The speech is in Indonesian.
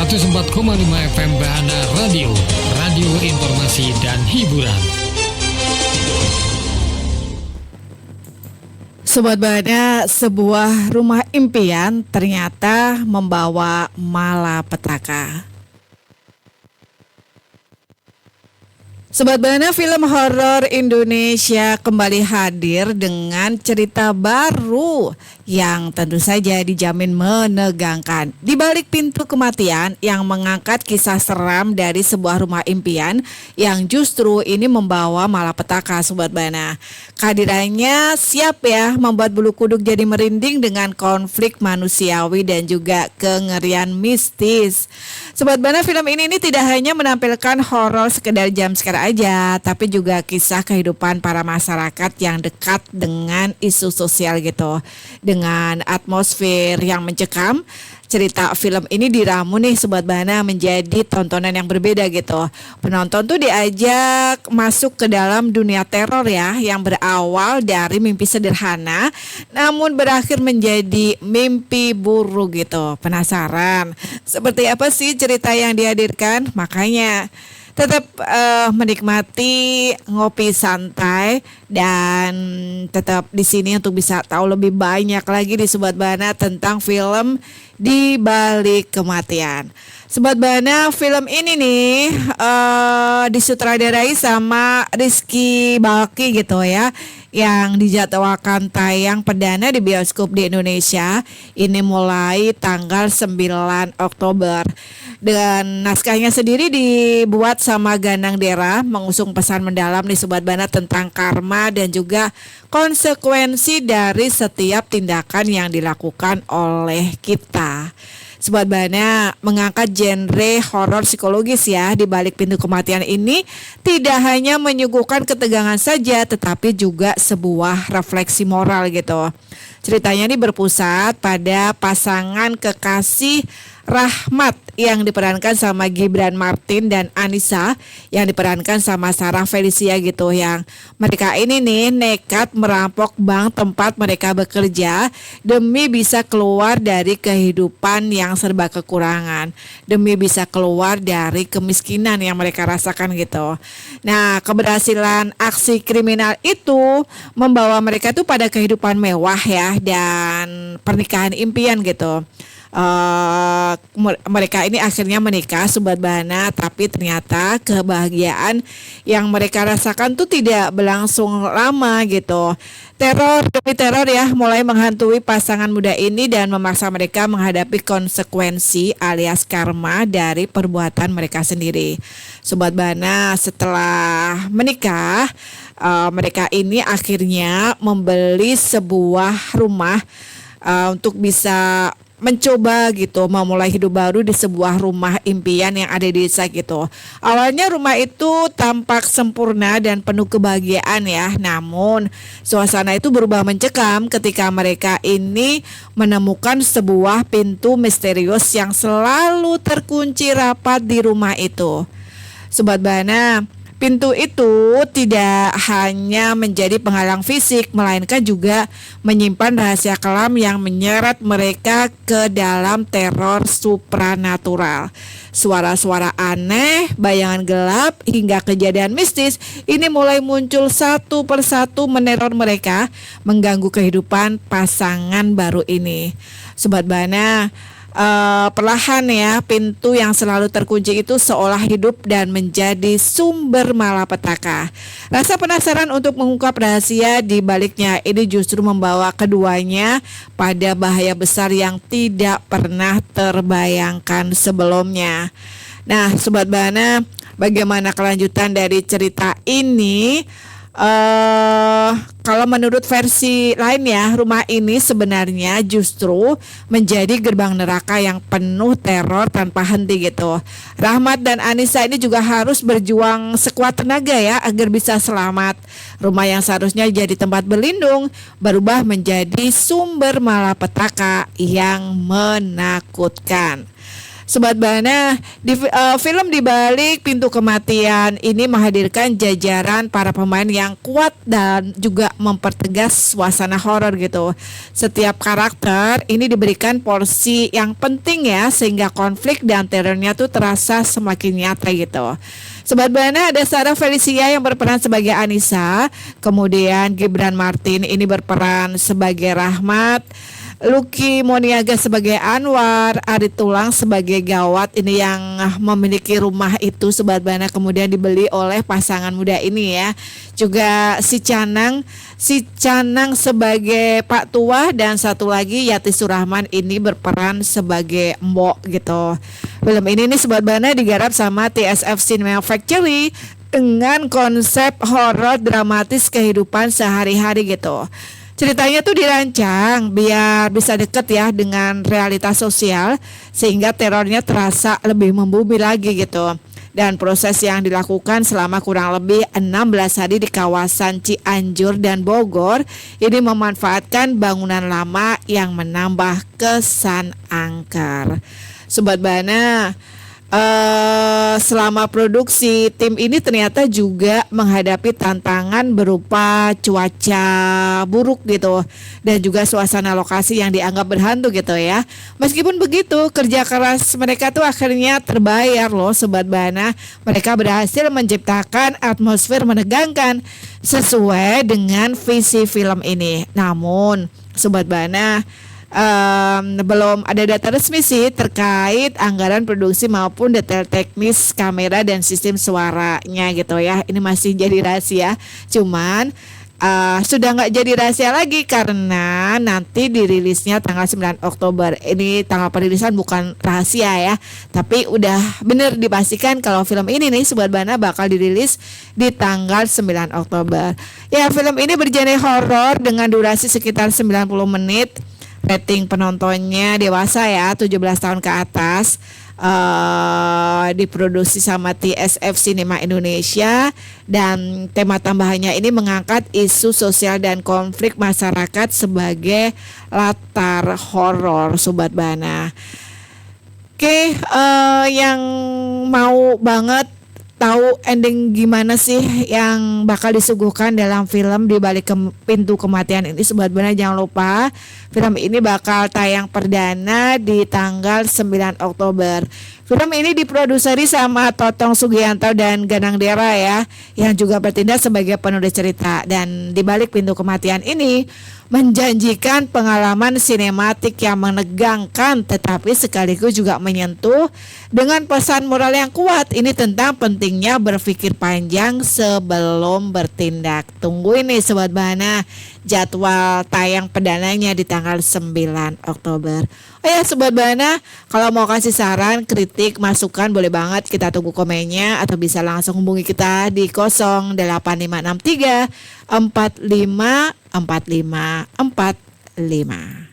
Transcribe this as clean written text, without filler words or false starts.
104,5 FM Bahana Radio, radio informasi dan hiburan. Sobat Bahana, sebuah rumah impian ternyata membawa malapetaka. Sobat Bahana, film horor Indonesia kembali hadir dengan cerita baru yang tentu saja dijamin menegangkan. Di balik pintu kematian yang mengangkat kisah seram dari sebuah rumah impian yang justru ini membawa malapetaka, Sobat Bahana. Kehadirannya siap ya membuat bulu kuduk jadi merinding dengan konflik manusiawi dan juga kengerian mistis. Sobat Bahana, film ini tidak hanya menampilkan horor sekedar jumpscare aja, tapi juga kisah kehidupan para masyarakat yang dekat dengan isu sosial gitu. Dengan atmosfer yang mencekam, cerita film ini diramu nih Sobat Bahana menjadi tontonan yang berbeda gitu. Penonton tuh diajak masuk ke dalam dunia teror ya, yang berawal dari mimpi sederhana namun berakhir menjadi mimpi buruk gitu. Penasaran seperti apa sih cerita yang dihadirkan? Makanya tetap menikmati ngopi santai dan tetap di sini untuk bisa tahu lebih banyak lagi di Sobat Bahana tentang film Di Balik Kematian. Sobat Bahana, film ini nih disutradarai sama Rizky Balki gitu ya, yang dijadwalkan tayang perdana di bioskop di Indonesia ini mulai tanggal 9 Oktober. Dan naskahnya sendiri dibuat sama Ganang Dera, mengusung pesan mendalam nih Sobat Bahana tentang karma dan juga konsekuensi dari setiap tindakan yang dilakukan oleh kita. Sobat Bahana, mengangkat genre horor psikologis ya. Di balik pintu kematian ini tidak hanya menyuguhkan ketegangan saja, tetapi juga sebuah refleksi moral gitu. Ceritanya ini berpusat pada pasangan kekasih Rahmat yang diperankan sama Gibran Martin dan Anissa yang diperankan sama Sarah Felicia gitu, yang mereka ini nih nekat merampok bank tempat mereka bekerja demi bisa keluar dari kehidupan yang serba kekurangan, demi bisa keluar dari kemiskinan yang mereka rasakan gitu. Nah, keberhasilan aksi kriminal itu membawa mereka tuh pada kehidupan mewah ya dan pernikahan impian gitu. Mereka ini akhirnya menikah Sobat Bahana, tapi ternyata kebahagiaan yang mereka rasakan tuh tidak berlangsung lama gitu. Teror demi teror ya mulai menghantui pasangan muda ini dan memaksa mereka menghadapi konsekuensi alias karma dari perbuatan mereka sendiri. Sobat Bahana, setelah menikah, mereka ini akhirnya membeli sebuah rumah untuk bisa mencoba gitu memulai hidup baru di sebuah rumah impian yang ada di desa gitu. Awalnya rumah itu tampak sempurna dan penuh kebahagiaan ya. Namun suasana itu berubah mencekam ketika mereka ini menemukan sebuah pintu misterius yang selalu terkunci rapat di rumah itu. Sobat Bahana, pintu itu tidak hanya menjadi penghalang fisik, melainkan juga menyimpan rahasia kelam yang menyeret mereka ke dalam teror supranatural. Suara-suara aneh, bayangan gelap, hingga kejadian mistis ini mulai muncul satu persatu meneror mereka, mengganggu kehidupan pasangan baru ini. Sobat Bahana, perlahan ya pintu yang selalu terkunci itu seolah hidup dan menjadi sumber malapetaka. Rasa penasaran untuk mengungkap rahasia di baliknya ini justru membawa keduanya pada bahaya besar yang tidak pernah terbayangkan sebelumnya. Nah, Sobat Bahana, bagaimana kelanjutan dari cerita ini? Kalau menurut versi lain ya, rumah ini sebenarnya justru menjadi gerbang neraka yang penuh teror tanpa henti gitu. Rahmat dan Anissa ini juga harus berjuang sekuat tenaga ya agar bisa selamat. Rumah yang seharusnya jadi tempat berlindung berubah menjadi sumber malapetaka yang menakutkan. Sobat Bana, film di balik Pintu Kematian ini menghadirkan jajaran para pemain yang kuat dan juga mempertegas suasana horor gitu. Setiap karakter ini diberikan porsi yang penting ya, sehingga konflik dan terornya tuh terasa semakin nyata gitu. Sobat Bana, ada Sarah Felicia yang berperan sebagai Anissa, kemudian Gibran Martin ini berperan sebagai Rahmat, Lucky Moniaga sebagai Anwar, Ari Tulang sebagai Gawat ini yang memiliki rumah itu Sobat Bana kemudian dibeli oleh pasangan muda ini ya. Juga si Canang sebagai Pak Tua dan satu lagi Yati Surahman ini berperan sebagai Mbok gitu. Film ini nih Sobat Bana digarap sama TSF Cinema Factory dengan konsep horor dramatis kehidupan sehari-hari gitu. Ceritanya tuh dirancang biar bisa deket ya dengan realitas sosial sehingga terornya terasa lebih membumi lagi gitu. Dan proses yang dilakukan selama kurang lebih 16 hari di kawasan Cianjur dan Bogor ini memanfaatkan bangunan lama yang menambah kesan angker. Sobat Bana, selama produksi tim ini ternyata juga menghadapi tantangan berupa cuaca buruk gitu dan juga suasana lokasi yang dianggap berhantu gitu ya. Meskipun begitu kerja keras mereka tuh akhirnya terbayar loh Sobat Bana. Mereka berhasil menciptakan atmosfer menegangkan sesuai dengan visi film ini. Namun Sobat Bana, belum ada data resmi sih terkait anggaran produksi maupun detail teknis kamera dan sistem suaranya gitu ya. Ini masih jadi rahasia. Cuman sudah nggak jadi rahasia lagi karena nanti dirilisnya tanggal 9 Oktober. Ini tanggal perilisan bukan rahasia ya, tapi udah bener dipastikan kalau film ini nih Sobat Bana bakal dirilis di tanggal 9 Oktober. Ya, film ini bergenre horor dengan durasi sekitar 90 menit. Rating penontonnya dewasa ya, 17 tahun ke atas. Diproduksi sama TSF Cinema Indonesia dan tema tambahannya ini mengangkat isu sosial dan konflik masyarakat sebagai latar horor Sobat Bana. Oke, yang mau banget tahu ending gimana sih yang bakal disuguhkan dalam film di balik Pintu Kematian ini Sobat Bana, jangan lupa film ini bakal tayang perdana di tanggal 9 Oktober. Film ini diproduseri sama Totong Sugianto dan Ganang Dera ya, yang juga bertindak sebagai penulis cerita. Dan di balik Pintu Kematian ini menjanjikan pengalaman sinematik yang menegangkan tetapi sekaligus juga menyentuh dengan pesan moral yang kuat. Ini tentang pentingnya berpikir panjang sebelum bertindak. Tunggu ini Sobat Bana jadwal tayang perdananya di tanggal 9 Oktober. Oh ya Sobat Bana, kalau mau kasih saran, kritik, masukan boleh banget, kita tunggu komennya atau bisa langsung hubungi kita di 08563 454545.